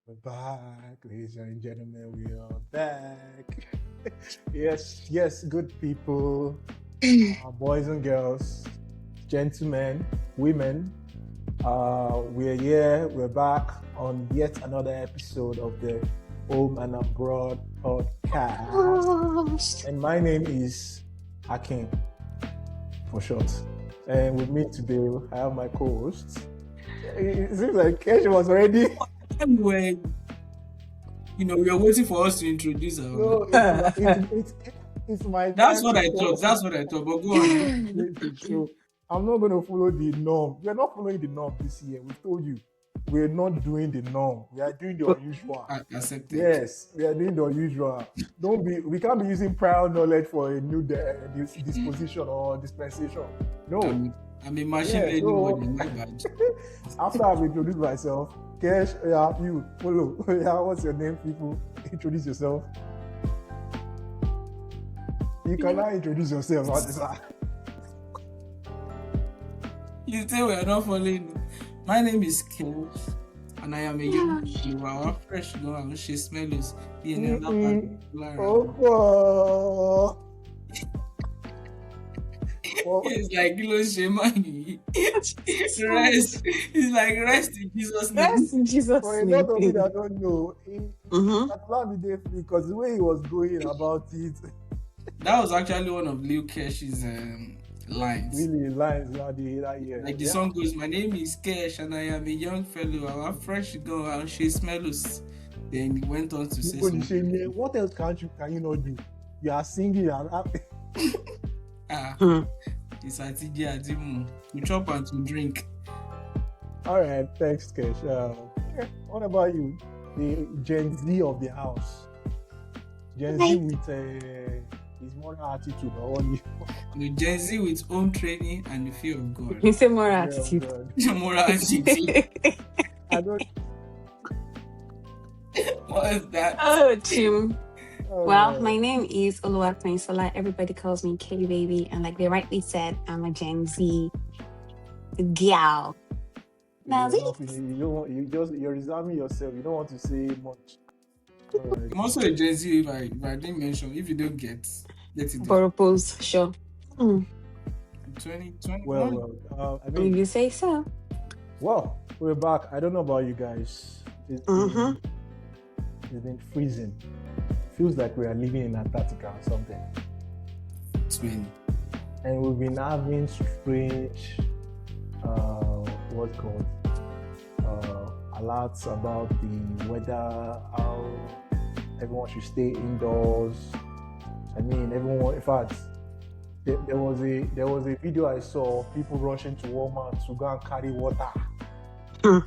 We're back, ladies and gentlemen. We are back. yes, good people, boys and girls, gentlemen, women. We're here. We're back on yet another episode of the Home and Abroad podcast. And my name is Akin, for short. And with me today, I have my co-host. It seems like Kesh was already. When we are waiting for us to introduce our. No, it's my. That's what I thought. But go on. So I'm not going to follow the norm. We're not following the norm this year. We told you we're not doing the norm. We are doing the unusual. Accept it. Yes, we are doing the unusual. We can't be using prior knowledge for a new disposition or dispensation. No. I'm a machine learning model. My bad. After I've introduced myself, Kesh, you follow. What's your name, people? Introduce yourself. You cannot introduce yourself. You say we are not following. My name is Kel, and I am a young our fresh girl, and she smells. It's like Shemani. Rest. It's like rest in Jesus' name. Rest in Jesus' For a name. lot of people that don't know, because the way he was going about it. That was actually one of Lil Kesh's lines. Really, lines that year. Like the song goes, my name is Kesh and I am a young fellow. I'm a fresh girl and she smells. Then he went on to say something. What else can you not do? You are singing and it's Atimu. We chop and to drink. All right, thanks, Kesh. What about you? The Gen Z of the house. Gen Z with his moral attitude or what? The Gen Z with home training and the fear of God. You say moral attitude. Moral attitude. I don't. What is that? Oh, Tim. Well, my name is Oluwatoyin Sola. Everybody calls me K Baby, and like they rightly said, I'm a Gen Z gal. You're reserving yourself. You don't want to say much. Right. I'm also a Gen Z. If I didn't mention, if you don't get it. Purpose, sure. 2021. Well, you say so. Well, we're back. I don't know about you guys. It's been freezing. Feels like we are living in Antarctica or something. 20. And we've been having strange, alerts about the weather, how everyone should stay indoors. I mean, everyone. In fact, there was a video I saw people rushing to Walmart to go and carry water. I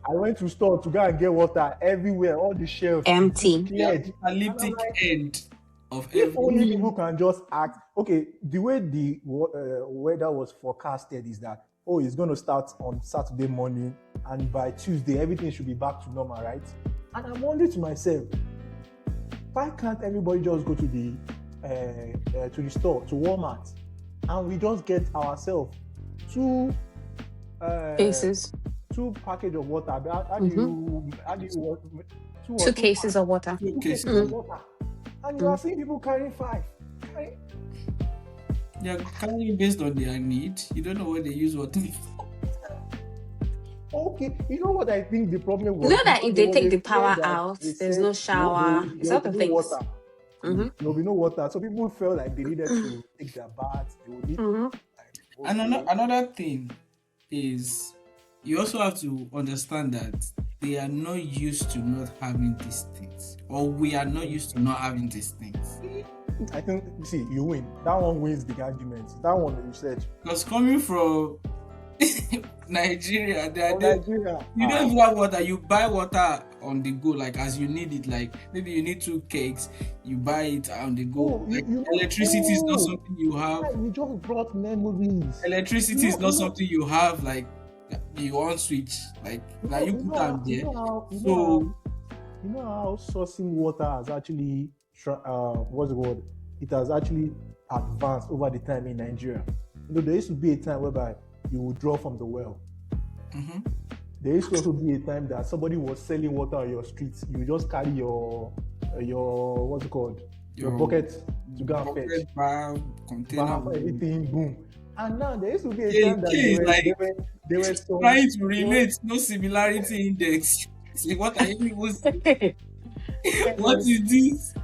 went to store to go and get water everywhere. All the shelves empty. Apocalyptic end of if only people can just act. Okay, the way the weather was forecasted is that it's going to start on Saturday morning, and by Tuesday everything should be back to normal, right? And I'm wondering to myself, why can't everybody just go to the store, to Walmart, and we just get ourselves two cases, 2 package of water? How do you two cases of water? 2 cases of water, and you are seeing people carrying 5. They are carrying based on their need. You don't know what they use water for. Okay, you know what I think the problem was? You know that if they take the power out, there's no shower. It's other things. Water. There'll be no water, so people felt like they needed to take their baths. They would need. Another thing is, you also have to understand that they are not used to not having these things, or we are not used to not having these things. I think, you win. That one wins the argument. That one that you said. Because coming from Nigeria, you don't even have water. You buy water on the go, like as you need it. Like maybe you need 2 cakes, you buy it on the go. Electricity is not something you have. You just brought memories. Electricity is not something you have. Like you on switch, like you put them there. You know how sourcing water has actually it has actually advanced over the time in Nigeria. There used to be a time whereby you would draw from the well. There used to also be a time that somebody was selling water on your streets. You just carry your what's it called? Your bucket to go and fetch. Container, everything, boom. And now there used to be a time that they were so trying to relate, no similarity index. See, what are you even saying? What is this?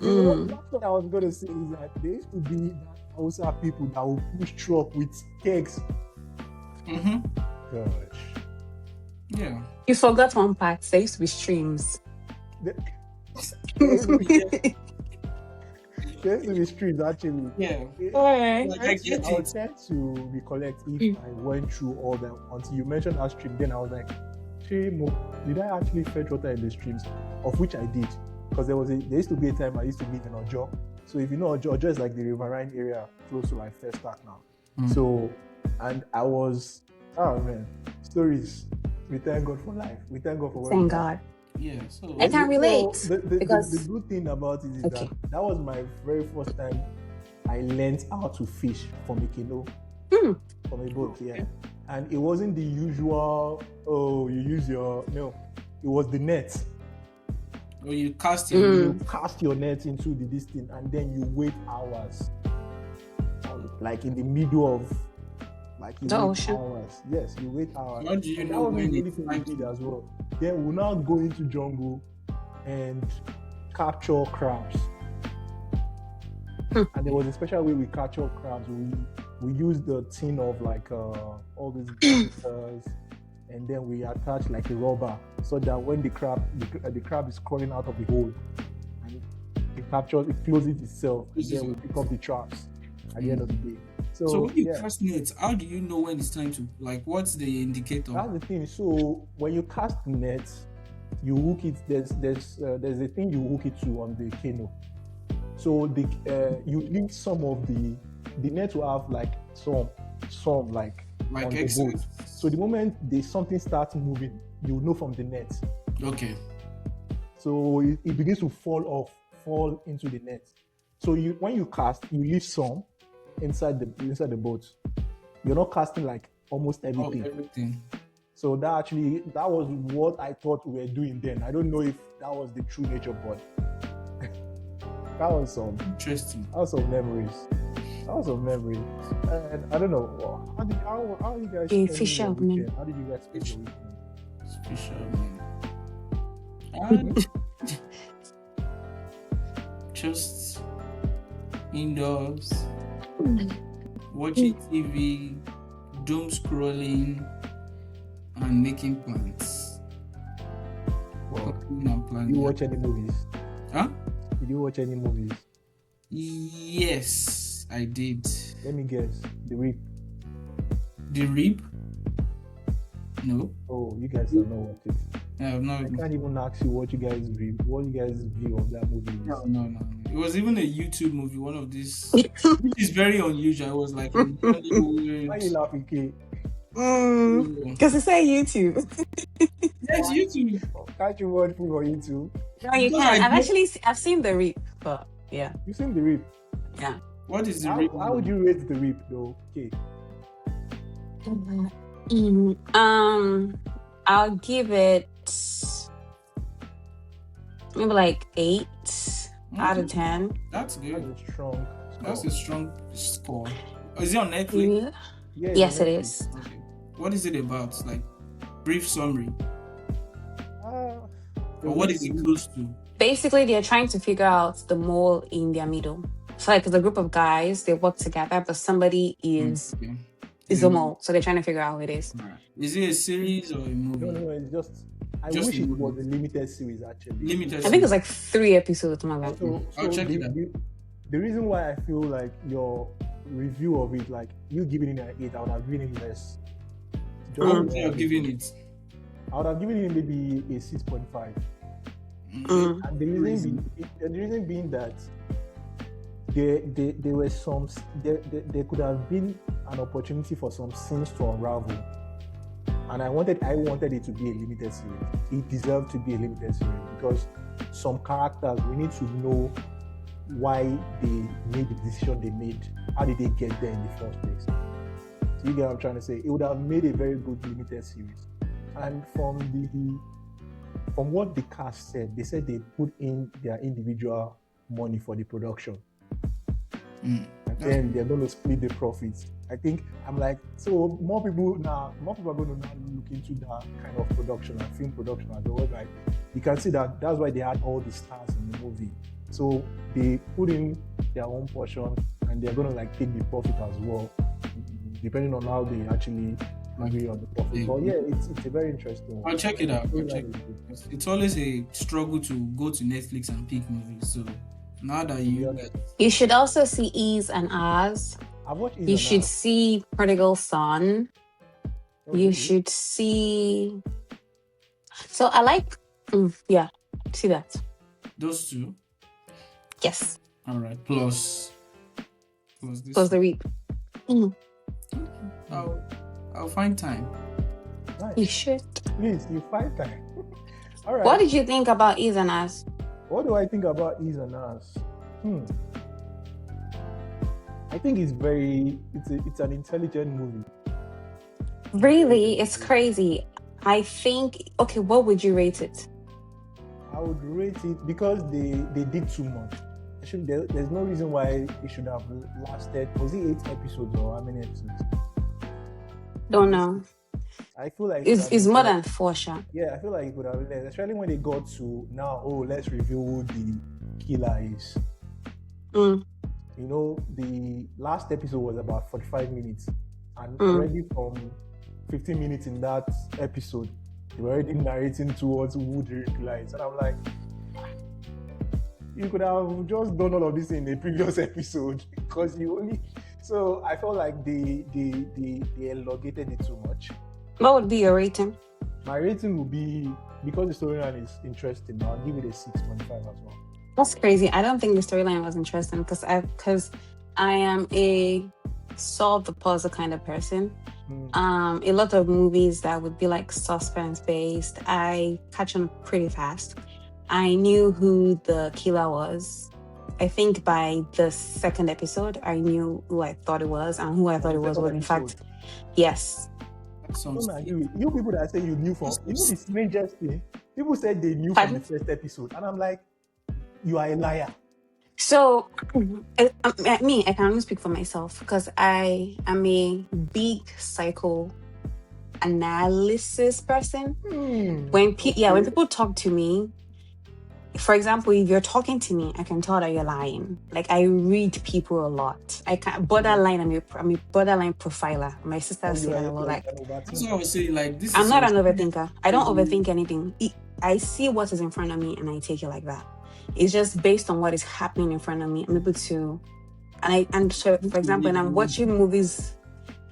That's what I was going to say is that there used to be that also people that will push truck with kegs. Gosh. Yeah. You forgot one part. There used to be streams. There used to be streams actually. Yeah. Alright. I get I it. was trying to recollect if I went through all that until you mentioned that stream. Then I was like, did I actually fetch water in the streams? Of which I did. Because there used to be a time I used to live in Ojo. So if you know Ojo is like the riverine area close to like First Park now. So, and I was, stories. We thank God for life. We thank God for Thank God. Yeah. So I can relate. Because the good thing about it is that was my very first time I learned how to fish from a canoe, from a boat. Yeah, and it wasn't the usual. Oh, you use your no. It was the net. Or you cast your net into this thing, and then you wait hours, like in the middle of. Like you the wait ocean. Hours. Yes, you wait hours. How do you know when it's time to as well? Then we'll now go into jungle and capture crabs. And there was a special way we capture crabs. We used the tin of like all these butters, and then we attach like a rubber so that when the crab is crawling out of the hole, and it closes itself, and then we pick up the traps at the end of the day. So when you cast nets, how do you know when it's time to, like, what's the indicator? That's the thing. So when you cast net, you hook it. There's a thing you hook it to on the canoe. So you leave some of the net will have like some like on the boat. So the moment something starts moving, you know from the net. Okay. So it begins to fall into the net. So when you cast, you leave some inside the boat. You're not casting like almost everything. Everything. So that was what I thought we were doing then. I don't know if that was the true nature, but that was some interesting. That was some memories. And I don't know how you guys spend your weekend? How did you guys spend your weekend? Just indoors. Watching TV, doom scrolling, and making plans. Well, did you watch any movies? Huh? Did you watch any movies? Yes, I did. Let me guess. The Reap. The Reap? No. Oh, you guys don't know what it is. Yeah, no. I can't even ask you what you guys view of that movie is. No. It was even a YouTube movie, one of these, which is very unusual. I was like, why are you laughing, Kay? Because it's on YouTube. Yes, YouTube. Can't you watch food on YouTube? No, you can. I've seen The Reap, but yeah. You've seen The Reap? Yeah. What is The Reap? How would you rate The Reap, though? Okay. I'll give it maybe like 8 out of 10. That's good. That's a strong score. Is it on Netflix? Yeah. Yes, it is. Okay. What is it about? Like, brief summary. Or what is it close to? Basically, they're trying to figure out the mole in their middle. So, like, it's a group of guys, they work together, but somebody is the mole. So they're trying to figure out who it is. Right. Is it a series or a movie? No, it's just. I wish it was a limited series, actually. I think it's like 3 episodes. So I'll check it out. The reason why I feel like your review of it, like you giving it an 8, I would have given it less. How would you have given it? I would have given it maybe a 6.5. And the reason being that there were some there could have been an opportunity for some scenes to unravel, and I wanted it to be a limited series. It deserved to be a limited series because some characters, we need to know why they made the decision they made. How did they get there in the first place? So you get what I'm trying to say? It would have made a very good limited series. And from what the cast said, they said they put in their individual money for the production. And then they're going to split the profits. I think I'm like, so more people are going to now look into that kind of production and film production as well. Like, you can see that's why they had all the stars in the movie. So they put in their own portion and they're going to like take the profit as well, depending on how they actually agree on the profit. But yeah, it's a very interesting one. I'll check it out. It's always a struggle to go to Netflix and pick movies. So now that you should also see Ease and Oz. I've watched Ease you and should Oz. see Prodigal Son. You should see. So I like, see that. Those two. Yes. All right. Plus this. Plus the Reap. I'll find time. Nice. You should. Please, you find time. All right. What did you think about Ease and Oz? What do I think about Ease and Oz? I think it's an intelligent movie. Really? It's crazy. I think, okay, what would you rate it? I would rate it because they did too much. There's no reason why it should have lasted. Was it 8 episodes or how many episodes? Don't know. I feel like it's more than 4 shots. Yeah, I feel like it could have been less, especially when they got to now. Oh, let's reveal who the killer is. You know, the last episode was about 45 minutes, and already from 15 minutes in that episode, they were already narrating towards who the killer is, and I'm like, you could have just done all of this in the previous episode because you only. So I felt like they elongated it too much. What would be your rating? My rating would be, because the storyline is interesting, I'll give it a 6.5 as well. That's crazy. I don't think the storyline was interesting because I am a solve the puzzle kind of person. A lot of movies that would be like suspense based, I catch on pretty fast. I knew who the killer was. I think by the second episode, I knew who I thought it was, and who I thought it was in fact, yes. You people that say you knew from, you know the strangest thing? People said they knew from the first episode, and I'm like, you are a liar. So, I can only speak for myself because I am a big psychoanalysis person. When people talk to me, for example, if you're talking to me, I can tell that you're lying. Like, I read people a lot. I can't borderline. I'm a borderline profiler. My sister said that a lot. Like, that's what I was saying. Like, this. I'm not an overthinker. I don't overthink anything. I see what is in front of me and I take it like that. It's just based on what is happening in front of me. I'm able to, so for example, when I'm watching movies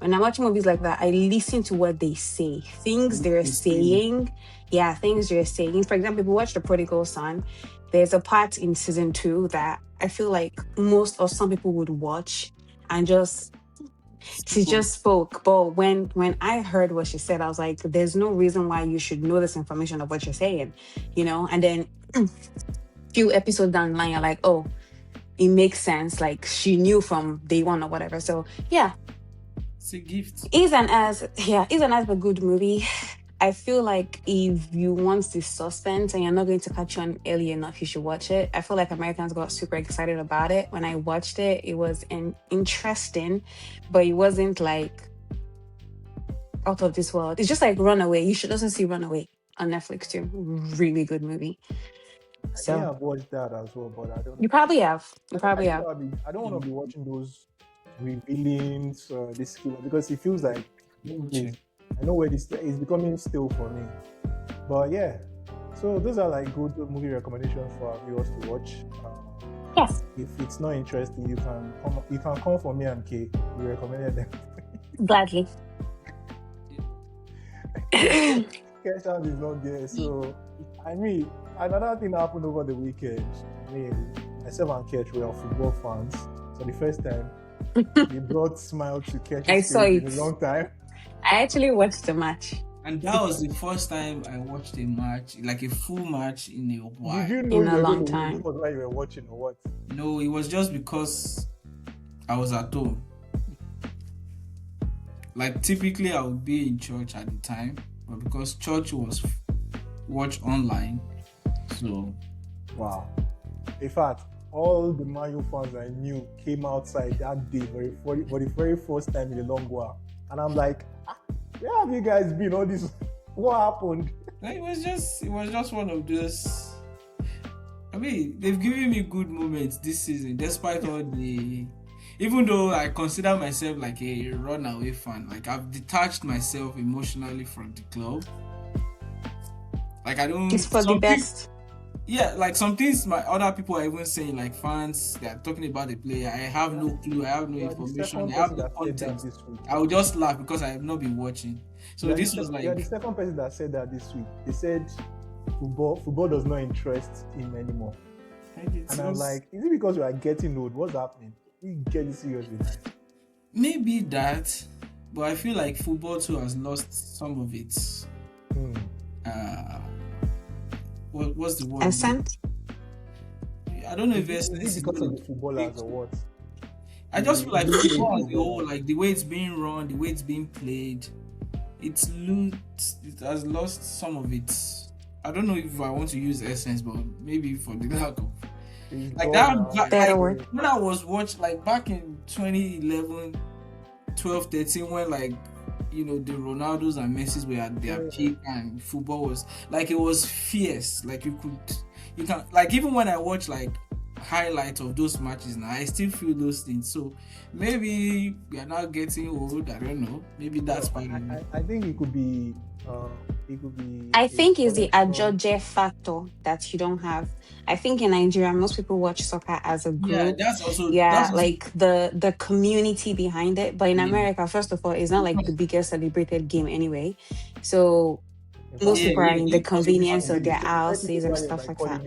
like that, I listen to what they say, things they're saying. Yeah, things they're saying. For example, if you watch The Prodigal Son, there's a part in season 2 that I feel like most or some people would watch and she just spoke. But when I heard what she said, I was like, there's no reason why you should know this information of what you're saying, you know? And then few episodes down the line, you're like, oh, it makes sense. Like, she knew from day one or whatever. So, yeah. It's a gift. Is and As a good movie. I feel like if you want the suspense and you're not going to catch on early enough, you should watch it. I feel like Americans got super excited about it. When I watched it, it was interesting, but it wasn't like out of this world. It's just like Runaway. You should also see Runaway on Netflix too. Really good movie. So I have watched that as well, but I don't. You probably have. I don't want to be watching those revealing this skill because it feels like I know where this is becoming still for me. But yeah, so those are like good movie recommendations for our viewers to watch. Yes. If it's not interesting, you can come for me and Kay. We recommended them. Gladly. Keshan is not there, so I mean, another thing happened over the weekend. I mean, myself and Kesh were football fans, so the first time they brought smile to Kesh. I saw it in a long time. I actually watched the match. And that was the first time I watched a match, like a full match in a while. Did you know in a long time? It was why you were watching or what? No, it was just because I was at home. Like, typically I would be in church at the time, but because church was watched online, so Wow. In fact, all the Man U fans I knew came outside that day for the very first time in a long while. And I'm like, where have you guys been all this? What happened? it was just one of those. I mean, they've given me good moments this season, despite all the. Even though I consider myself like a runaway fan, like I've detached myself emotionally from the club. Like I don't. It's for the best. Yeah, like some things my other people are even saying, like fans, they are talking about the player. I have no clue, I have no information, I have no context. I will just laugh because I have not been watching. So this was like. You're the second person that said that this week. They said football does not interest him anymore. And I'm like, is it because you are getting old? What's happening? We get it seriously. Maybe that, but I feel like football too has lost some of its. What's the word? Essence? I don't know if essence is because of the footballers or what. I just feel like football as a whole, like the way it's being run, the way it's being played, it has lost some of its. I don't know if I want to use essence, but maybe for the lack of like that. When I was watching, like back in 2011, 12, 13, when like the Ronaldos and Messis were at their peak and football was like, it was fierce. Like you can like, even when I watch like highlights of those matches now, I still feel those things. So maybe we are now getting old. I don't know. Maybe that's part of it. I think it could be. I think it's the adjudge factor that you don't have. I think in Nigeria, most people watch soccer as a group. Yeah, that's also like the community behind it. But in America, first of all, it's not like the biggest celebrated game anyway. So most people are in the convenience of their houses and stuff like that.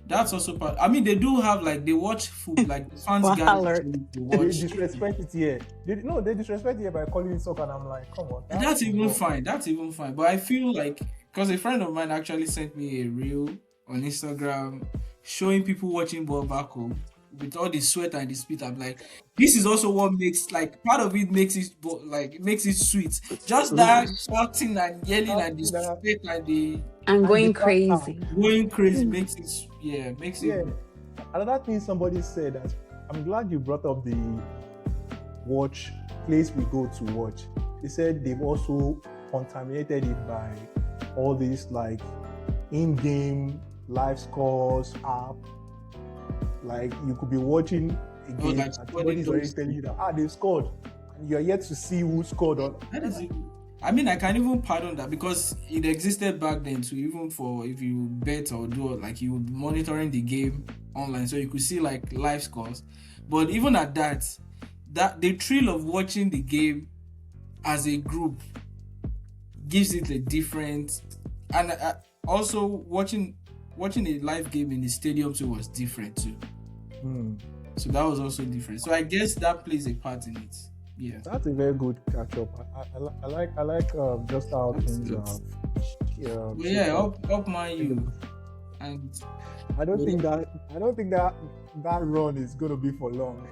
That's also part. I mean, they do have like, they watch food, like the fans gather. They disrespect it here. They disrespect it here by calling it soccer, and I'm like, come on. That's even fine. That's even fine. But I feel like, because a friend of mine actually sent me a reel on Instagram showing people watching ball back home with all the sweat and the spit. I'm like, this is also what makes, like, part of it makes it sweet. Just that shouting and yelling and the sweat and the. And going crazy. Going crazy makes it. Another thing somebody said, that I'm glad you brought up the watch place we go to watch. They said they've also contaminated it by all these like in-game live scores app. Like you could be watching a game and somebody's already telling you that they've scored, and you're yet to see who scored on. That is it. I mean, I can even pardon that because it existed back then too. Even for if you bet or do like, you would be monitoring the game online, so you could see like live scores. But even at that the thrill of watching the game as a group gives it a different. And also watching a live game in the stadium too was different too. So that was also different. So I guess that plays a part in it. Yeah, that's a very good catch up. I like just how things up Man U, and I don't think that run is gonna be for long.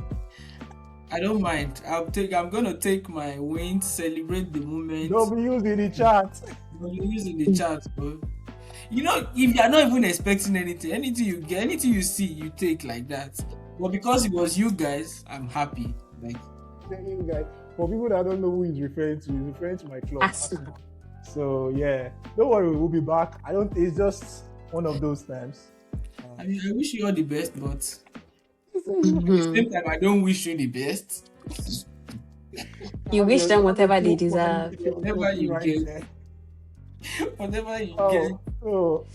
I don't mind. I'm gonna take my win, celebrate the moment. W's in the chat. W's in the chat, bro. If you are not even expecting anything you get, anything you see, you take like that. But because it was you guys, I'm happy. Like. You guys. For people that don't know who he's referring to my club. So yeah, don't worry, we'll be back. It's just one of those times. I mean, I wish you all the best, but at the same time, I don't wish you the best. You wish them whatever they deserve. Whatever you get. Whatever you get. So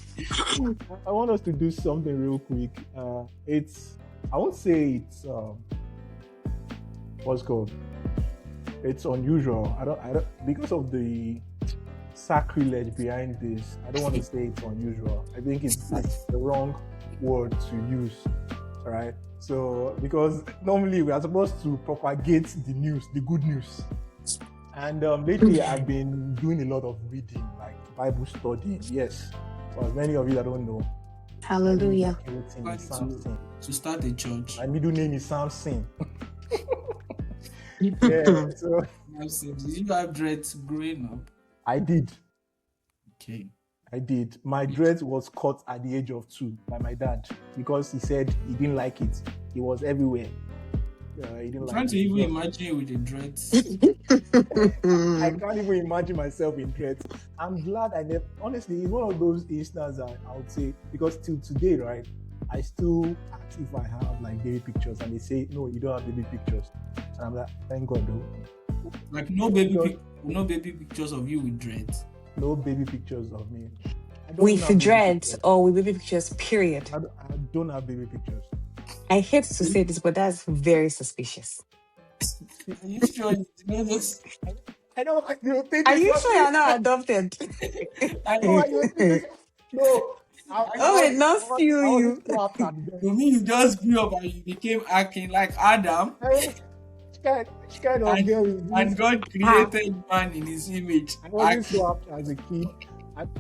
I want us to do something real quick. I won't say it's what's called. It's unusual. I don't because of the sacrilege behind this. I don't want to say it's unusual. I think it's the wrong word to use. All right. So because normally we are supposed to propagate the news, the good news, and lately I've been doing a lot of reading, like Bible study. Yes. So as many of you that don't know. Hallelujah. To start a church. My middle name is Samson. Yeah, so did you have dreads growing up? I did. Okay. I did. My dread was cut at the age of 2 by my dad because he said he didn't like it. It was everywhere. He didn't I'm like trying to it. even Just- imagine you with the dreads. I can't even imagine myself in dread. I'm glad I never. Honestly, it's one of those instances I would say because till today, right, I still ask if I have like baby pictures, and they say no, you don't have baby pictures, and I'm like, thank God, though. Like no baby pictures of you with dreads. No baby pictures of me. I don't With have baby dreads pictures. or with baby pictures, period. I don't have baby pictures. I hate to say this, but that's very suspicious. Are you sure you know this? I don't. You think Are this you was sure me? you're not adopted? I No, know. you think this. No. Oh, it not steal I you. wasn't swapped at the To me, you just grew up and you became acting like Adam, Which kind of girl is and this? God created man in His image. I wasn't Acting. swapped as a kid.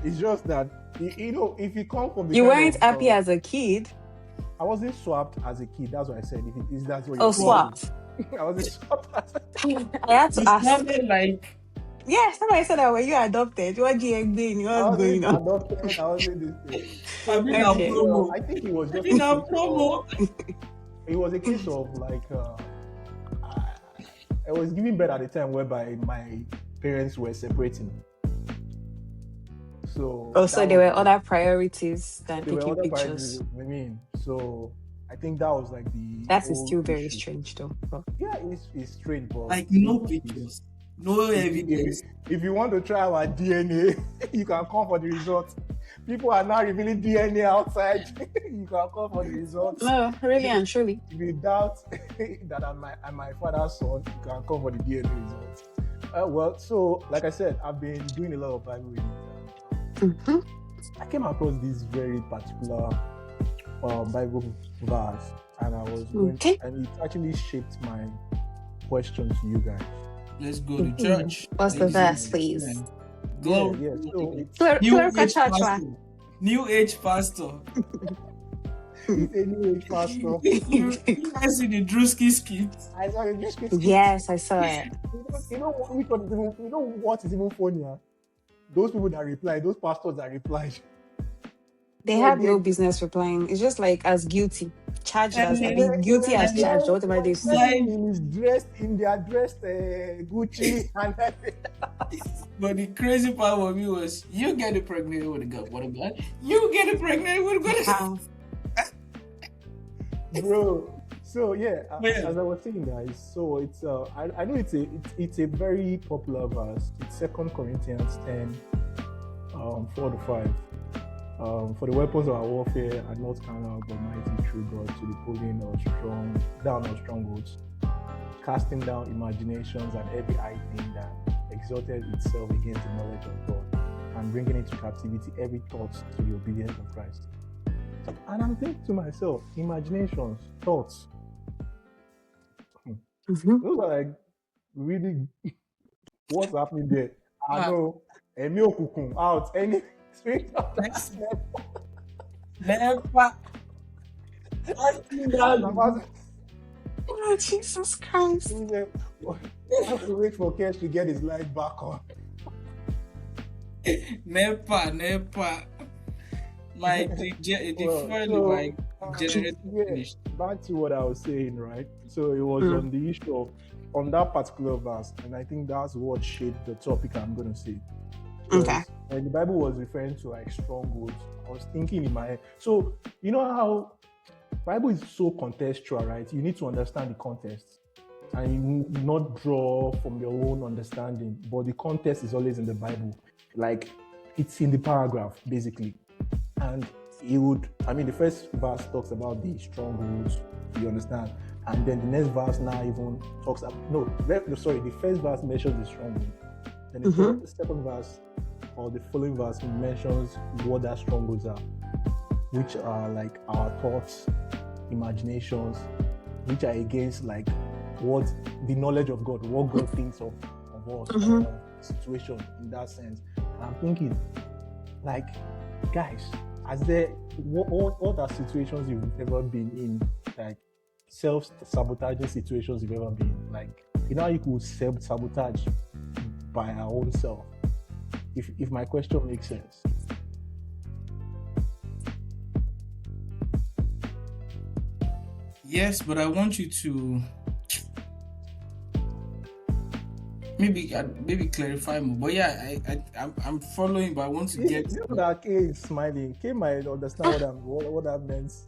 It's just that you know, if you come from the You kind weren't of, happy as a kid. I wasn't swapped as a kid. That's what I said. If it is that's what Oh, you're swapped. I wasn't swapped as a kid. I had to It ask. sounded like Yeah, somebody said that were you adopted? What GXB? I What's going wasn't on? adopted. I wasn't this thing. I've been a Okay. promo. I think it was I've just been a a case promo. it was a case of like I was giving birth at a time whereby my parents were separating. So Also, that there was were other priorities than there were taking other pictures. priorities. I mean, so I think that was like the That is whole still very issue. strange, though. But Yeah, it's strange, but Like no pictures, no evidence. if you want to try our DNA, you can come for the results. People are now revealing DNA outside. You can come for the results. no, really and truly. If you doubt that I'm my father's son, you can come for the DNA results. Well, so like I said, I've been doing a lot of Bible reading. Mhm. I came across this very particular Bible verse, and I was going, Okay. and it actually shaped my question to you guys. Let's go to church. What's the Ladies and verse, please? gentlemen. Glory. Yeah. So it's New Clerical age church, pastor. New age pastor. a new age pastor. You guys see the Drewski skit? I saw it. Just Yes, I saw it. You know which one is even, you know what is even funnier? Those people that replied, those pastors that replied. They have no business replying. It's just like as guilty. Charged as, I And mean, guilty as and charged, or whatever they say. In their dressed Gucci and But the crazy part of me was, you get it pregnant with a God. What a God. You get it pregnant with a God. How? bro. So yeah, Yeah. as I was saying, guys. So it's I know it's a very popular verse. It's 2 Corinthians 10, 4 to 5. For the weapons of our warfare are not carnal but mighty through God to the pulling of strongholds, casting down imaginations and every high thing that exalted itself against the knowledge of God, and bringing into captivity every thought to the obedience of Christ. And I'm thinking to myself, imaginations, thoughts, Mhm. those are like really what's happening there. I know Emi Okukun out any spirit of that. Never. Oh, Jesus Christ. We have to wait for Kesh to get his light back on. Never. Like the fuel, like generator finished. Back to what I was saying, right? So it was on the issue of on that particular verse, and I think that's what shaped the topic I'm going to say. Okay. When the Bible was referring to like strongholds, I was thinking in my head. So you know how Bible is so contextual, right? You need to understand the context, and you not draw from your own understanding. But the context is always in the Bible, like it's in the paragraph basically. And the first verse talks about the strongholds, you understand? And then the next verse now even talks about, the first verse mentions the stronghold. Then the second verse, or the following verse, mentions what that strongholds are, which are like our thoughts, imaginations, which are against like what the knowledge of God, what God thinks of us, situation in that sense. And I'm thinking, like, guys, what are situations you've ever been in, like self-sabotaging situations you've ever been in? Like, you know how you could self-sabotage by our own self? If my question makes sense. Yes, but I want you to maybe clarify more. But yeah, I'm following, but I want to get. That K is smiling. K might understand what that means.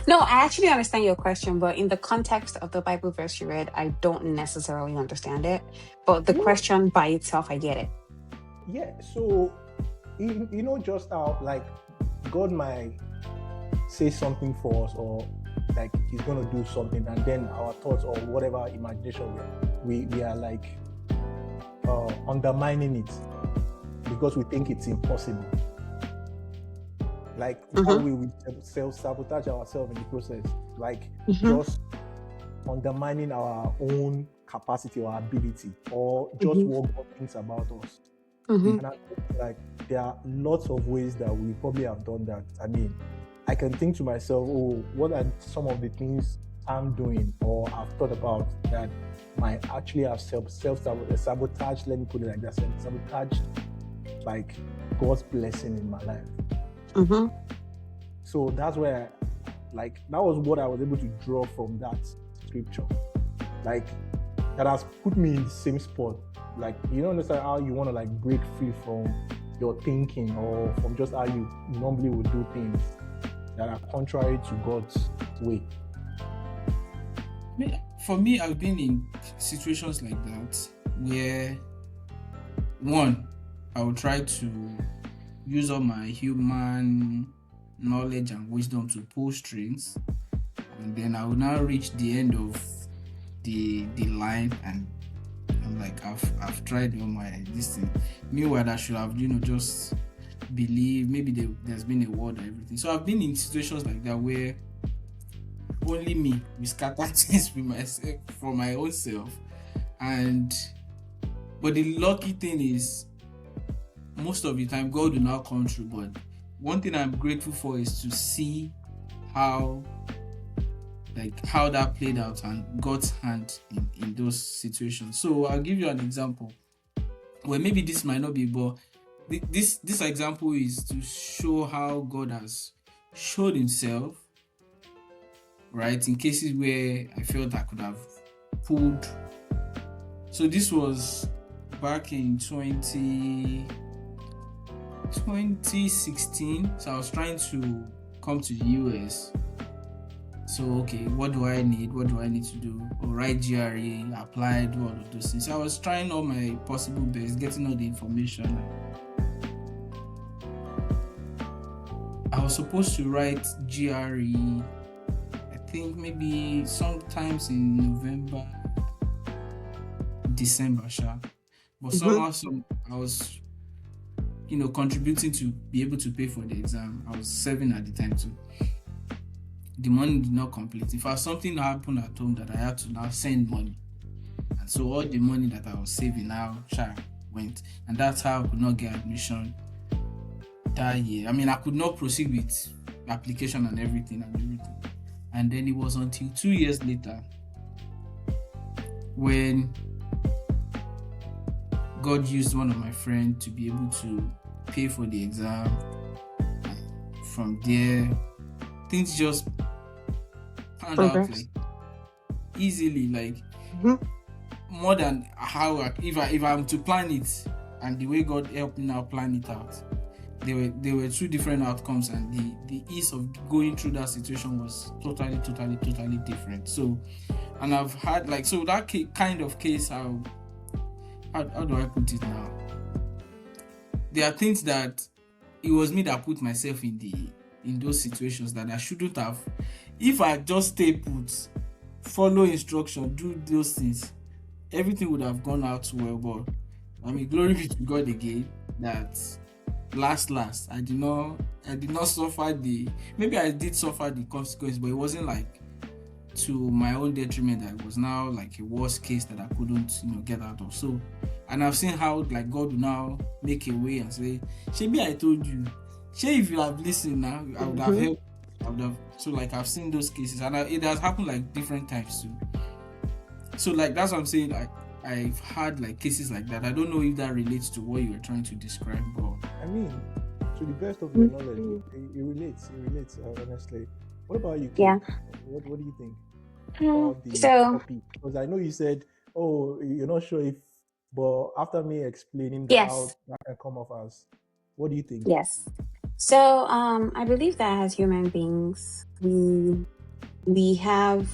No, I actually understand your question, but in the context of the Bible verse you read, I don't necessarily understand it. But the question by itself, I get it. Yeah. So, just how like God might say something for us, or like He's gonna do something, and then our thoughts or whatever imagination we are like undermining it because we think it's impossible. Like how we self-sabotage ourselves in the process, like just undermining our own capacity or ability, or just what God thinks about us. And I think like there are lots of ways that we probably have done that. I mean, I can think to myself, oh, what are some of the things I'm doing or I've thought about that might actually have self-sabotage, let me put it like that, sabotage like God's blessing in my life. So that's where that was what I was able to draw from that scripture. Like that has put me in the same spot. Like, you don't understand how you want to like break free from your thinking or from just how you normally would do things that are contrary to God's way. For me, I've been in situations like that where, one, I will try to use all my human knowledge and wisdom to pull strings, and then I will now reach the end of the line, and I'm like, I've tried all my this thing. Meanwhile, I should have just believe maybe there's been a word or everything. So I've been in situations like that where only me we scatter things with myself for my own self, but the lucky thing is most of the time God will not come through. But one thing I'm grateful for is to see how that played out and God's hand in those situations. So I'll give you an example. Well, maybe this might not be, but this example is to show how God has showed Himself, right, in cases where I felt I could have pulled. So this was back in 2016. So I was trying to come to the US. So, okay, what do I need? What do I need to do? Or write GRE, apply, do all of those things. So I was trying all my possible best, getting all the information. I was supposed to write GRE, I think maybe sometimes in November, December, but somehow I was, contributing to be able to pay for the exam. I was serving at the time too. The money did not complete. In fact, something happened at home that I had to now send money. And so all the money that I was saving now went. And that's how I could not get admission that year. I mean, I could not proceed with application and everything. And then it was until 2 years later when God used one of my friends to be able to pay for the exam. From there, things just panned out like easily, like more than how if I'm to plan it, and the way God helped me now plan it out. There were two different outcomes, and the ease of going through that situation was totally different. So, and I've had that kind of case. How do I put it now? There are things that it was me that put myself in those situations that I shouldn't have. If I just stay put, follow instruction, do those things, everything would have gone out well. But I mean, glory be to God again that last I did not suffer maybe I did suffer the consequence, but it wasn't like to my own detriment that it was now like a worst case that I couldn't get out of. So, and I've seen how like God will now make a way and say, "Shebi, I told you. If you have listened now, I would have helped." So like I've seen those cases, and it has happened like different times too. So like that's what I'm saying. Like I've had like cases like that. I don't know if that relates to what you were trying to describe, but I mean, to the best of your knowledge, it relates. It relates, honestly. What about you, Yeah. Kate? What do you think about the So topic? Because I know you said, oh, you're not sure if, but after me explaining how yes, that can come off as, what do you think? yes. So I believe that as human beings, we have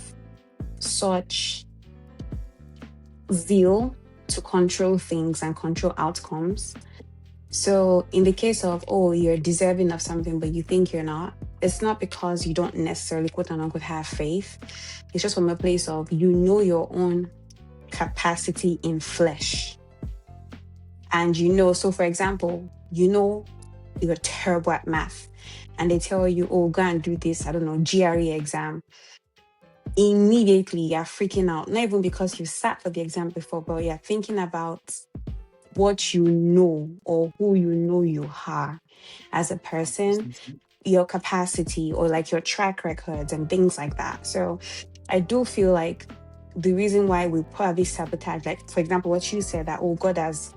such zeal to control things and control outcomes. So in the case of, oh, you're deserving of something, but you think you're not, it's not because you don't necessarily quote unquote have faith. It's just from a place of you know your own capacity in flesh. And you know, so for example, you know you're terrible at math. And they tell you, oh, go and do this, I don't know, GRE exam. Immediately you're freaking out. Not even because you sat for the exam before, but you're thinking about what you know or who you know you are as a person, your capacity or like your track records and things like that. So I do feel like the reason why we probably sabotage, like for example, what you said that, oh, God has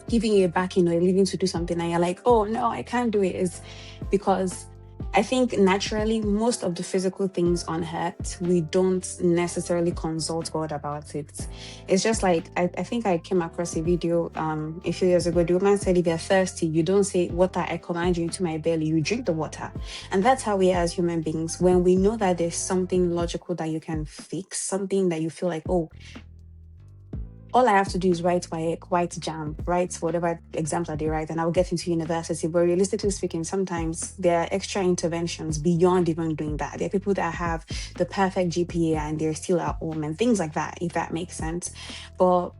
given you a backing or a leaving to do something and you're like, oh no, I can't do it, is because I think naturally most of the physical things on earth, we don't necessarily consult God about it. It's just like, I think I came across a video a few years ago. The woman said, if you're thirsty, you don't say, water, I command you into my belly, you drink the water. And that's how we are as human beings. When we know that there's something logical that you can fix, something that you feel like, oh, all I have to do is write WAEC, write JAM, write whatever exams that they write, and I'll get into university. But realistically speaking, sometimes there are extra interventions beyond even doing that. There are people that have the perfect GPA and they're still at home and things like that, if that makes sense. But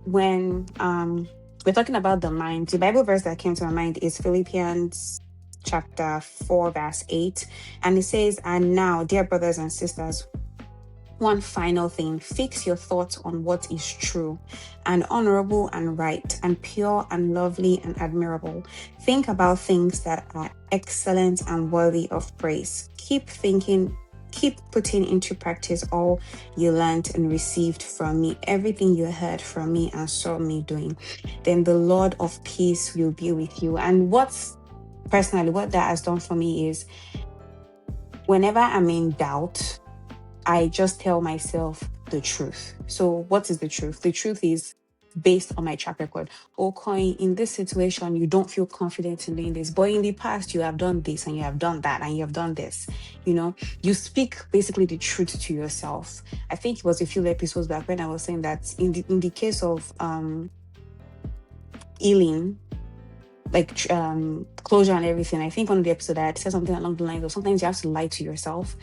when we're talking about the mind, the Bible verse that came to my mind is Philippians chapter 4, verse 8. And it says, and now, dear brothers and sisters, one final thing, fix your thoughts on what is true and honorable and right and pure and lovely and admirable. Think about things that are excellent and worthy of praise. Keep putting into practice all you learned and received from me, everything you heard from me and saw me doing. Then the Lord of peace will be with you. And what that has done for me is whenever I'm in doubt, I just tell myself the truth. So what is the truth? The truth is based on my track record. Okay, in this situation, you don't feel confident in doing this, but in the past, you have done this and you have done that and you have done this. You know, you speak basically the truth to yourself. I think it was a few episodes back when I was saying that in the case of healing, like closure and everything, I think one of the episodes I had said something along the lines of sometimes you have to lie to yourself,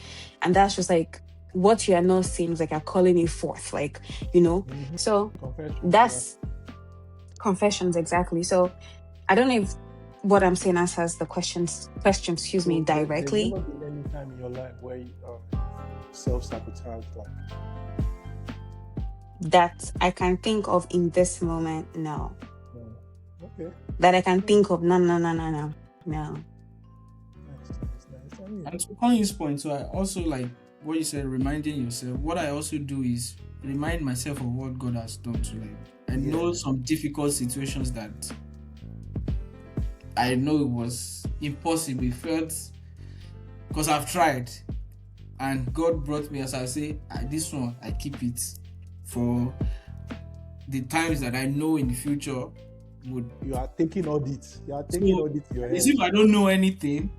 and that's just like what you are not seeing is like you're calling it forth, like, you know. Mm-hmm. So Confessions, that's confessions, exactly. So I don't know if what I'm saying answers the question, excuse me, directly. There's never been any time in your life where you self-sabotage, like that I can think of in this moment, no. Okay. That I can think of, no. Nice. I mean, and to Colin's point, so I also like what you said, reminding yourself. What I also do is remind myself of what God has done to me. I know some difficult situations that I know it was impossible. It felt, because I've tried, and God brought me, as I say, this one I keep it for the times that I know in the future would. You are taking audits. You are taking audits. As if I don't know anything,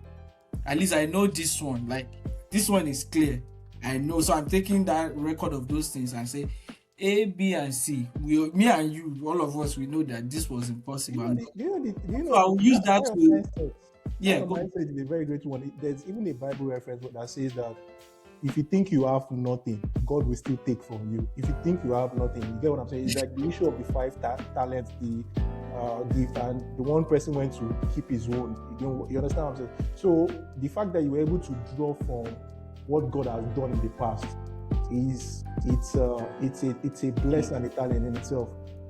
at least I know this one. Like, this one is clear. I know, so I'm taking that record of those things and say A, B, and C. Me and you, all of us, we know that this was impossible. So I'll use that to. Yeah, mindset is a very great one. There's even a Bible reference that says that if you think you have nothing, God will still take from you. If you think you have nothing, you get what I'm saying? It's like the issue of the 5 talents, the gift, and the one person went to keep his own. You understand what I'm saying? So the fact that you were able to draw from what God has done in the past it's a blessing and a talent in itself.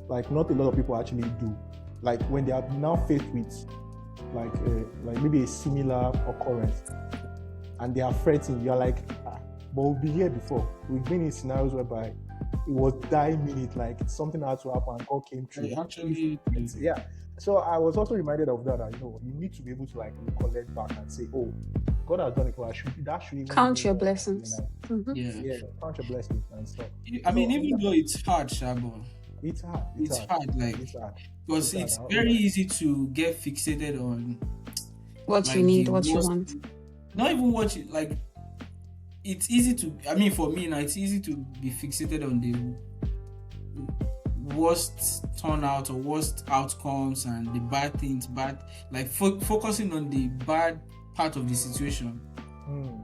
Like not a lot of people actually do. Like when they are now faced with like maybe a similar occurrence and they are fretting, you're like, but we've been here before. We've been in scenarios whereby it was dying minute, like something had to happen, and God came through. Actually, yeah. So I was also reminded of that. You need to be able to like recollect back and say, "Oh, God has done it for us." That should even count your blessings. Yeah, count your blessings and stuff. I mean, even though it's hard, Shabo, it's hard. It's hard, like it's hard. because it's very easy to get fixated on what like, you need, what you want. Not even what you like. It's easy to. I mean, for me now, it's easy to be fixated on the worst turnout or worst outcomes and the bad things, like focusing on the bad part of the situation.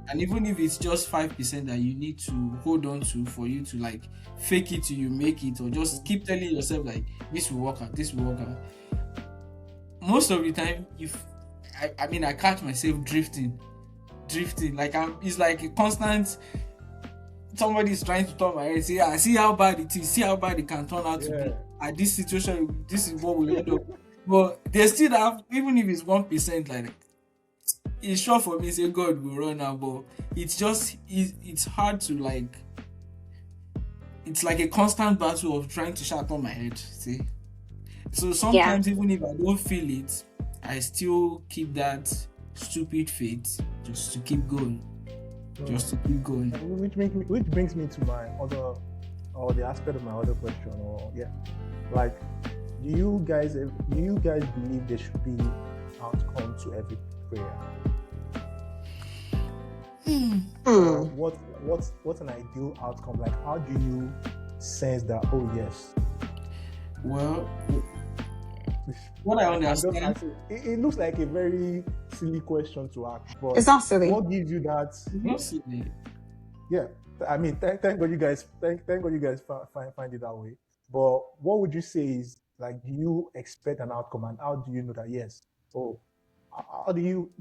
And even if it's just 5% that you need to hold on to for you to like fake it till you make it, or just keep telling yourself like this will work out, this will work out. Most of the time, I catch myself drifting like it's like a constant. Somebody is trying to turn my head, say, I see how bad it is, see how bad it can turn out to be. At this situation, this is what we end up. But they still have, even if it's 1%, like it's sure for me, say God will run out, but it's just it's hard to like. It's like a constant battle of trying to sharpen my head. See, so sometimes even if I don't feel it, I still keep that stupid faith just to keep going. Just to keep going. Which brings me to my other, or the aspect of my other question, like, do you guys believe there should be outcome to every prayer? What's an ideal outcome? Like, how do you sense that? Oh yes. Well, what I understand, it looks like a very silly question to ask, but it's not silly. What gives you that? Not silly. Yeah, I mean, thank God you guys, thank God you guys find it that way. But what would you say is like? Do you expect an outcome, and how do you know that? Yes. Oh, how do you?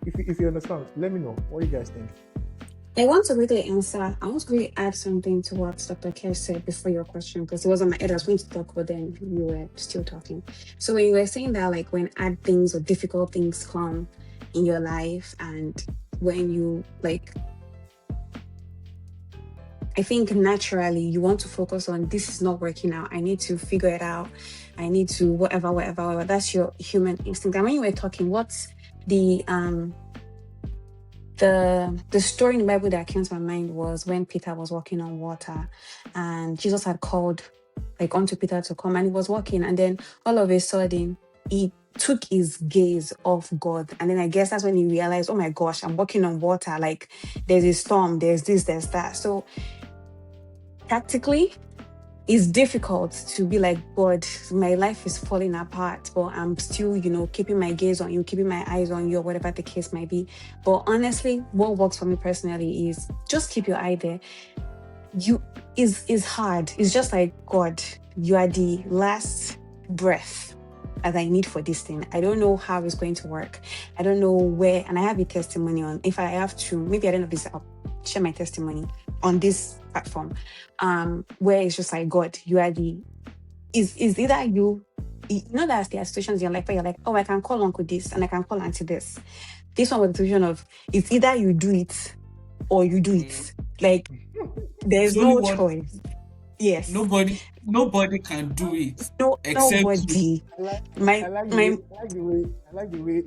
If you understand, let me know. What do you guys think? I want to really answer. I want to really add something to what Dr. Kerr said before your question, because it was on my head. I was going to talk, but then you were still talking. So when you were saying that, like when hard things or difficult things come in your life, and when you like, I think naturally you want to focus on this is not working out. I need to figure it out. I need to whatever. That's your human instinct. And when you were talking, what's the story in the Bible that came to my mind was when Peter was walking on water, and Jesus had called like onto Peter to come, and he was walking, and then all of a sudden he took his gaze off God, and then I guess that's when he realized, oh my gosh, I'm walking on water, like there's a storm, there's this, there's that. So practically it's difficult to be like, God, my life is falling apart, but I'm still, keeping my gaze on you, keeping my eyes on you, or whatever the case might be. But honestly, what works for me personally is just keep your eye there. Is hard. It's just like, God, you are the last breath that I need for this thing. I don't know how it's going to work. I don't know where, and I have a testimony on. If I have to, maybe at the end of this, I'll share my testimony on this platform, where it's just like, God, you are is either you know that there are situations in your life where you're like, oh, I can call uncle this and I can call auntie this. This one was the situation of it's either you do it or you do it. Like there's no choice. Yes. Nobody can do it. No, except nobody. I like the way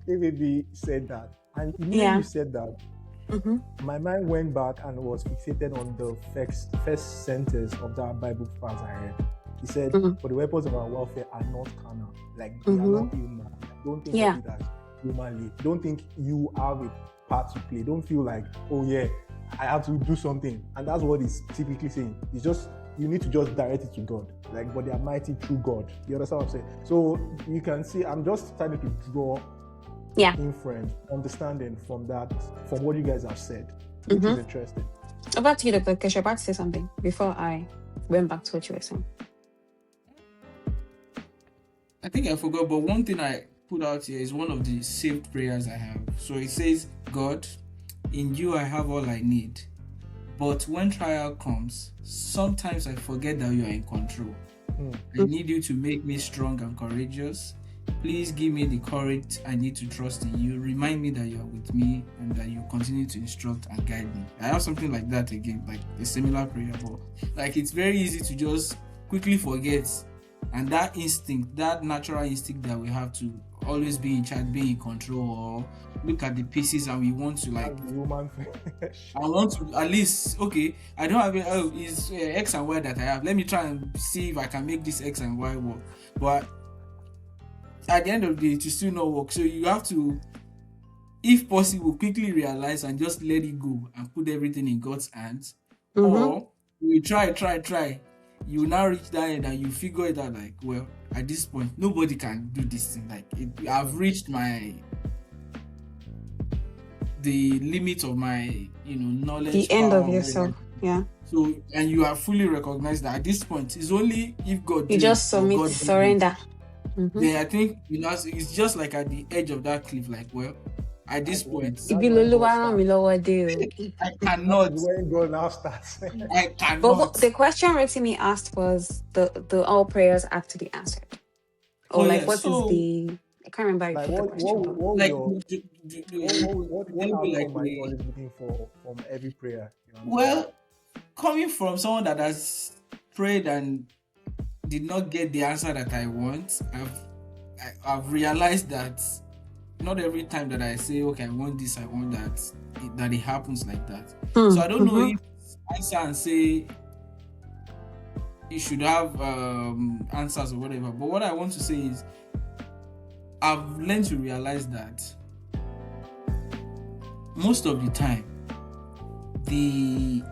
baby said that. And you said that. Mm-hmm. My mind went back and was fixated on the first sentence of that Bible verse I read. He said, for the weapons of our warfare are not carnal. Like, they are not human. Don't think of it as humanly. Don't think you have a part to play. Don't feel like, oh yeah, I have to do something. And that's what he's typically saying. It's just, you need to just direct it to God. Like, but they are mighty through God. You understand what I'm saying? So you can see, I'm just trying to draw inference, understanding from what you guys have said, which is interesting. About you, Dr. Kesh, about to say something before I went back to what you were saying. I think I forgot, but one thing I put out here is one of the saved prayers I have. So it says, God, in you I have all I need. But when trial comes, sometimes I forget that you are in control. I need you to make me strong and courageous. Please give me the courage I need to trust in you. Remind me that you're with me and that you continue to instruct and guide me. I have something like that again, like a similar prayer, but like it's very easy to just quickly forget. And that instinct, that natural instinct that we have to always be in charge, be in control, or look at the pieces and we want to like human I want to at least I don't have it's X and Y that I have. Let me try and see if I can make this X and Y work. But at the end of the day, it will still not work. So you have to, if possible, quickly realize and just let it go and put everything in God's hands. Or you try. You now reach that end and you figure it out like, well, at this point, nobody can do this thing. Like, I've reached the limit of my, knowledge. The end of yourself. Yeah. So, and you have fully recognized that at this point, it's only if God you just submit, surrender. Then I think it's just like at the edge of that cliff. Like, well, at this point, I cannot. When God now starts, I cannot. But the question Rotimi asked was the all prayers have to be answered. Or I can't remember. Like what outcome are you always looking for from every prayer? Well, coming from someone that has prayed and did not get the answer that I want, I've realized that not every time that I say, okay, I want this, I want that, that it happens like that. So I don't know if answer and say you should have answers or whatever. But what I want to say is I've learned to realize that most of the time the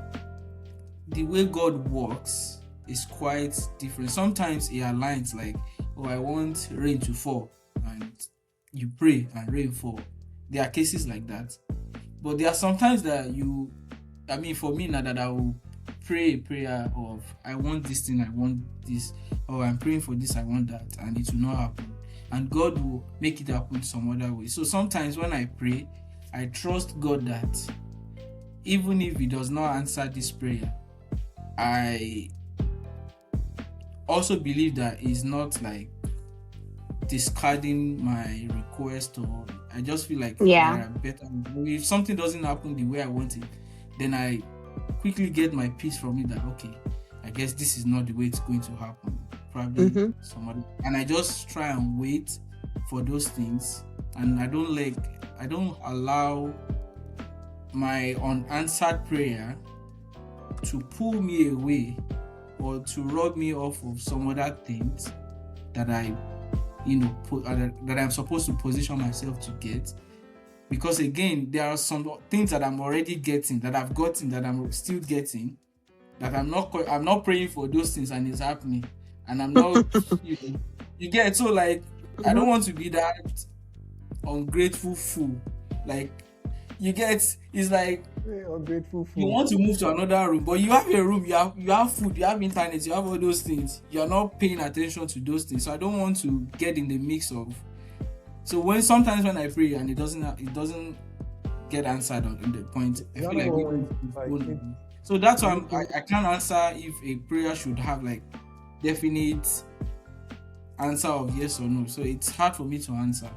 way God works is quite different. Sometimes it aligns like, I want rain to fall, and you pray and rain fall. There are cases like that. But there are sometimes that for me now, that I will pray a prayer of, I want this thing, I want this, or I'm praying for this, I want that, and it will not happen. And God will make it happen some other way. So sometimes when I pray, I trust God that even if He does not answer this prayer, I also believe that He's not like discarding my request, or I just feel like there are better. If something doesn't happen the way I want it, then I quickly get my peace from it that I guess this is not the way it's going to happen. Probably somebody, and I just try and wait for those things, and I don't allow my unanswered prayer to pull me away or to rob me off of some other things that I that I'm supposed to position myself to get. Because again, there are some things that I'm already getting, that I've gotten, that I'm still getting, that I'm not praying for those things, and it's happening, and I'm not you get. So like I don't want to be that ungrateful fool. Like, you get, it's like ungrateful fool. You want to move to another room, but you have a room, you have food, you have internet, you have all those things. You're not paying attention to those things. So I don't want to get in the mix of. So sometimes when I pray and it doesn't get answered in the point, I feel like so that's why I can't answer if a prayer should have like definite answer of yes or no. So it's hard for me to answer.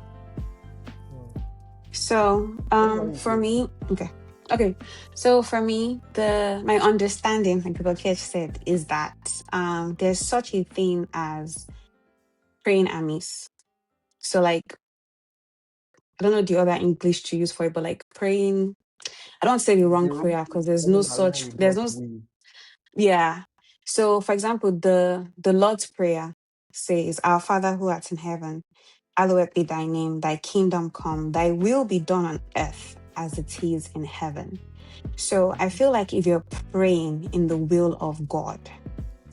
So for me, okay. So for me, my understanding, like Gokesh said, is that there's such a thing as praying amiss. So like, I don't know the other English to use for it, but like praying, I don't say the wrong prayer because there's no. Yeah. So for example, the Lord's Prayer says, Our Father who art in heaven, hallowed be thy name, thy kingdom come, thy will be done on earth as it is in heaven. So I feel like if you're praying in the will of God,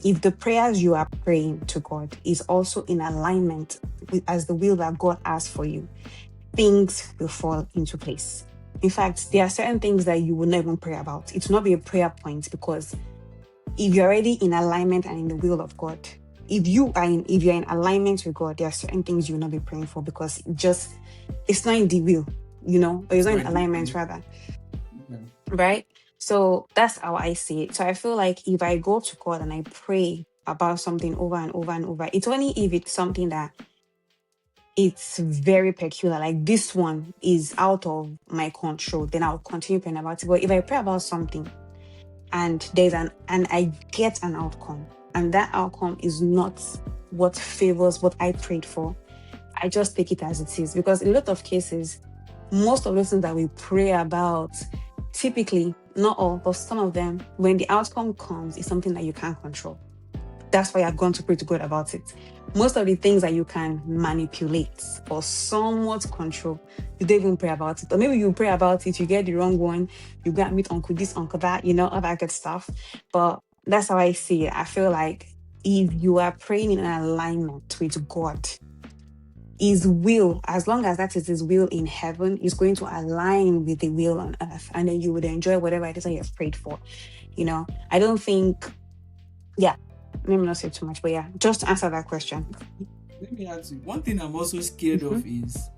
if the prayers you are praying to God is also in alignment as the will that God has for you, things will fall into place. In fact, there are certain things that you will not even pray about. It will not be a prayer point, because if you're already in alignment and in the will of God, if you're in alignment with God, there are certain things you will not be praying for, because it's not in the will, or it's not in alignment rather. Right? So that's how I see it. So I feel like if I go to God and I pray about something over and over and over, it's only if it's something that it's very peculiar. Like this one is out of my control, then I'll continue praying about it. But if I pray about something and I get an outcome, and that outcome is not what favors what I prayed for, I just take it as it is. Because in a lot of cases, most of those things that we pray about, typically, not all, but some of them, when the outcome comes, is something that you can't control. That's why I've gone to pray to God about it. Most of the things that you can manipulate or somewhat control, you don't even pray about it. Or maybe you pray about it, you get the wrong one, you got meet uncle this, uncle that, all that good stuff. But that's how I see it. I feel like if you are praying in an alignment with God, His will, as long as that is His will in heaven, is going to align with the will on earth. And then you would enjoy whatever it is that you have prayed for. I don't think, let me not say too much, but just to answer that question. Let me ask you. One thing I'm also scared of is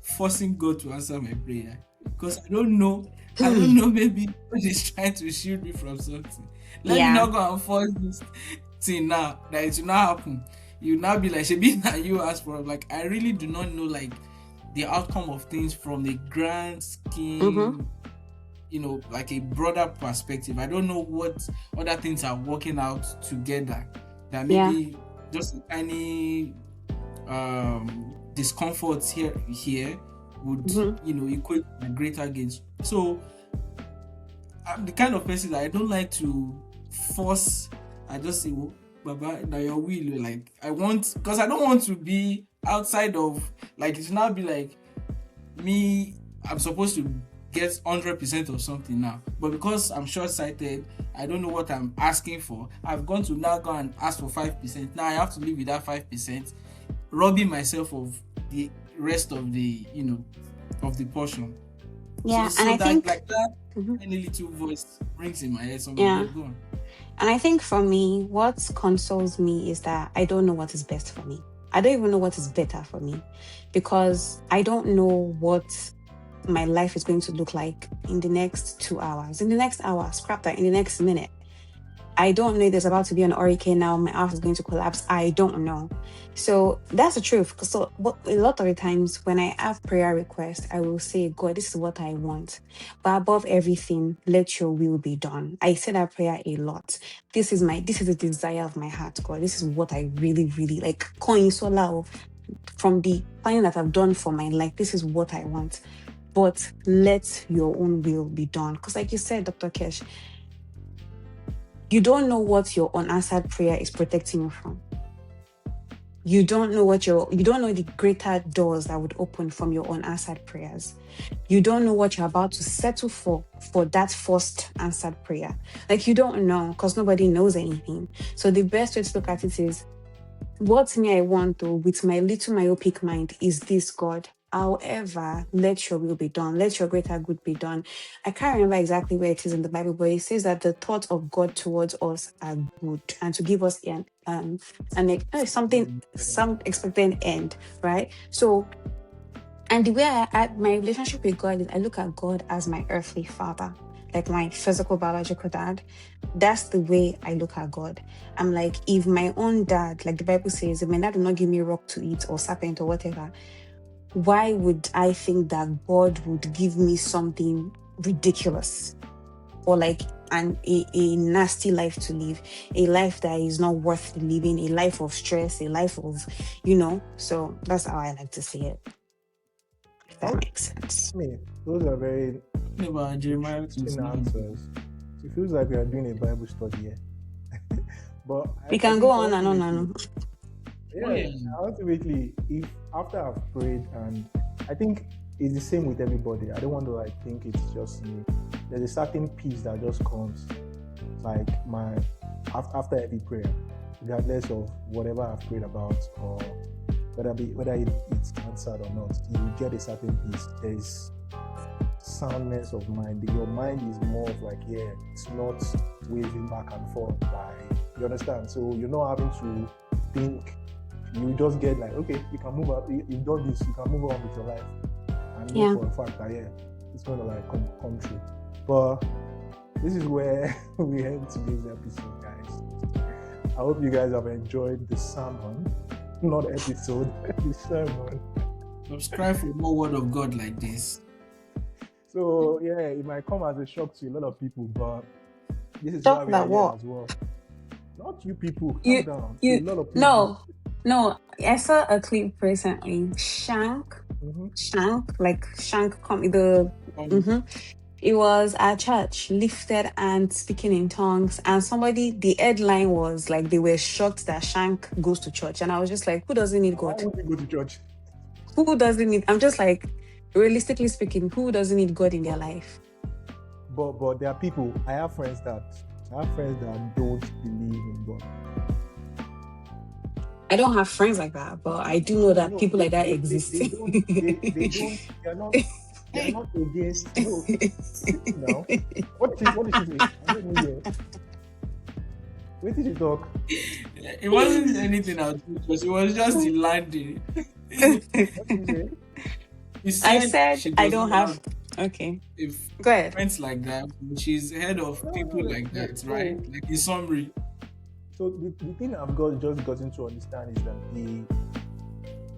forcing God to answer my prayer. Because I don't know, maybe God is trying to shield me from something. Let me not go and force this thing now, that it will not happen. You now be like, Shebi, now you ask for, like, I really do not know, like, the outcome of things from the grand scheme, like a broader perspective. I don't know what other things are working out together that maybe just a tiny discomforts here would equate to greater gains. So I'm the kind of person that I don't like to force. I just say, Baba, now your will, like, because I don't want to be outside of, like, it's now be like me, I'm supposed to get 100% of something now, but because I'm short-sighted, I don't know what I'm asking for. I've gone to now go and ask for 5%. Now I have to live with that 5%, robbing myself of the rest of the of the portion. And I that, think like that any little voice rings in my head. And I think for me, what consoles me is that I don't know what is best for me. I don't even know what is better for me, because I don't know what my life is going to look like in the next 2 hours, in the next hour, scrap that, in the next minute. I don't know if there's about to be an hurricane now, my house is going to collapse. I don't know. So that's the truth. So a lot of the times when I have prayer requests, I will say, God, this is what I want. But above everything, let your will be done. I say that prayer a lot. This is the desire of my heart, God. This is what I really, really like. From the planning that I've done for my life, this is what I want. But let your own will be done. Because like you said, Dr. Kesh, you don't know what your unanswered prayer is protecting you from. You don't know the greater doors that would open from your unanswered prayers. You don't know what you're about to settle for that first answered prayer. Like, you don't know, because nobody knows anything. So the best way to look at it is, what I want, though, with my little myopic mind, is this, God. However, let your will be done. Let your greater good be done. I can't remember exactly where it is in the Bible, but it says that the thoughts of God towards us are good, and to give us some expected end, right? So, and the way my relationship with God is, I look at God as my earthly father, like my physical biological dad. That's the way I look at God. I'm like, if my own dad, like the Bible says, if my dad will not give me rock to eat or serpent or whatever, why would I think that God would give me something ridiculous or like a nasty life to live, a life that is not worth living, a life of stress, a life of, so that's how I like to see it. If that makes sense. I mean, those are very Jeremiah answers. It feels like we are doing a Bible study here. But we can go on and on and on. Yeah, ultimately, if after I've prayed, and I think it's the same with everybody. I don't want to think it's just me. There's a certain peace that just comes, like after every prayer, regardless of whatever I've prayed about, or whether it's answered or not. You get a certain peace. There is soundness of mind. Your mind is more of like, it's not waving back and forth. You understand? So you're not having to think. You just get like, okay, you can move up. You've done this. You can move on with your life, and know for a fact that it's going to come true. But this is where we end today's episode, guys. I hope you guys have enjoyed the sermon, not episode, the sermon. Subscribe for more word of God like this. So yeah, it might come as a shock to a lot of people, but this is why Talk we are that here what? as well. Not you people, calm You down. To a you lot of people. no. I saw a clip recently. Shank, Mm-hmm. like Shank the Um, it was at church, lifted and speaking in tongues. And the headline was like they were shocked that Shank goes to church. And I was just like, who doesn't need Why God? would you go to church? Who doesn't need, I'm just like, realistically speaking, who doesn't need God in their life? But there are people. I have friends that don't believe in God. I don't have friends like that, but I do know that people like that exist. They don't. They are not against. No, no. What did she say? I don't know yet. Wait till you talk. it wasn't anything else. It was just the landing. What did you say? He I said said she I does don't not have. have Okay, if go ahead. friends like that. She's head of people like that, right? Like in summary. So the thing I've just gotten to understand is that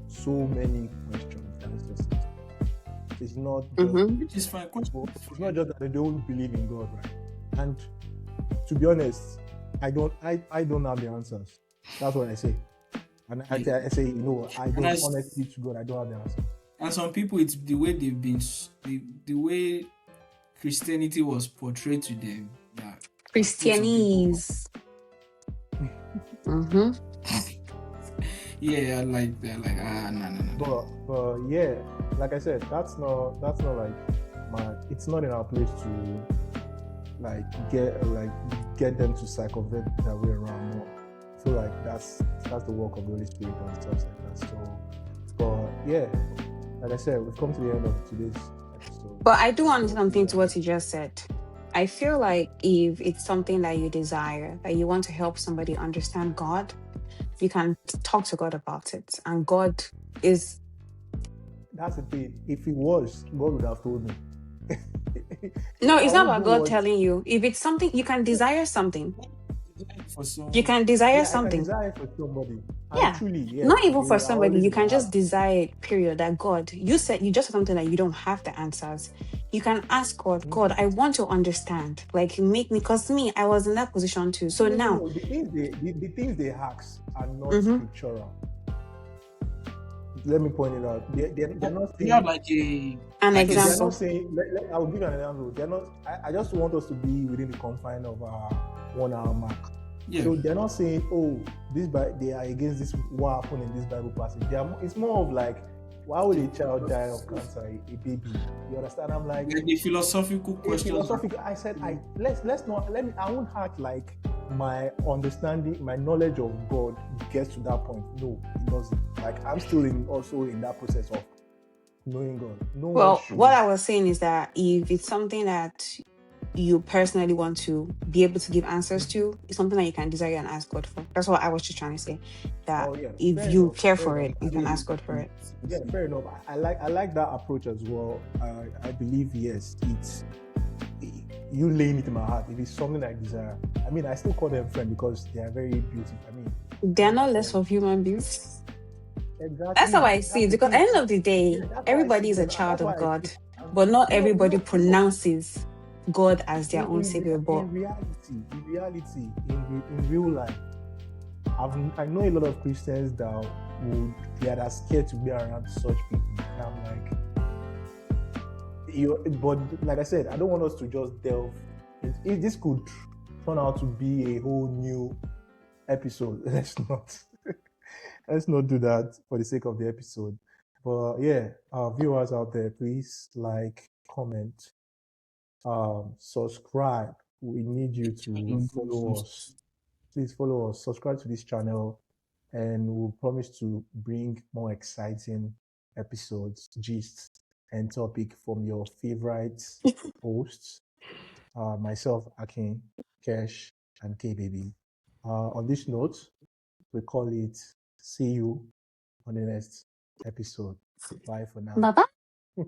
so many questions. Let's just say. It's not just Which is fine. it's not just that they don't believe in God, right? And to be honest, I don't have the answers. That's what I say. And I say, you know, honestly to God, I don't have the answer. And some people, it's the way they've been, the way Christianity was portrayed to them. That Christianese. Yeah, like they're like no. But yeah, like I said, that's not like it's not in our place to get them to circumvent their way around. No. I feel like that's the work of the Holy Spirit and stuff like that. So, but yeah, like I said, we've come to the end of today's episode. But I do want something to what you just said. I feel like if it's something that you desire, that you want to help somebody understand God, you can talk to God about it. And God is... That's the thing. If it was, God would have told me. No, it's not about God telling you. If it's something, you can desire something. You can desire something. I can desire for somebody. Yeah. Truly, Not even for somebody. You can just desire it, period. That God, you just said something that you don't have the answers. You can ask God, God, I want to understand. Like, make me, because me, I was in that position too. So now. No, the things they ask are not scriptural. Let me point it out. They're not saying. You have like an example. They're not saying. I will give you an example. They're not. I just want us to be within the confine of our 1 hour mark. Yeah. So they're not saying, oh, they are against this. What happened in this Bible passage? It's more of like, why would a child die of cancer, a baby? You understand? I'm like the philosophical question. I said, I won't act like my understanding, my knowledge of God gets to that point. No, it doesn't. Like, I'm still in that process of knowing God. Well, what I was saying is that if it's something that you personally want to be able to give answers to, it's something that you can desire and ask God for. That's what I was just trying to say. That if you care for it, you can ask God for it. Yeah, fair enough. I like that approach as well. I believe, yes, it's you laying it in my heart. If it's something I desire, I mean, I still call them friend because they are very beautiful. I mean, they're not less of human beings. Exactly. That's how I see it. Because at the end of the day, everybody is a child of God, but not everybody pronounces God as their own savior. But in reality, in real life, I know a lot of Christians that they are scared to be around such people. And I'm like, but like I said, I don't want us to just delve. This could turn out to be a whole new episode. Let's not do that for the sake of the episode. But yeah, viewers out there, please like, comment, subscribe. We need you to follow us. Please follow us, subscribe to this channel, and we'll promise to bring more exciting episodes, gists, and topic from your favorite hosts, myself, Akin, Kesh, and K-Baby. On this note, we call it see you on the next episode. Bye for now. Bye-bye.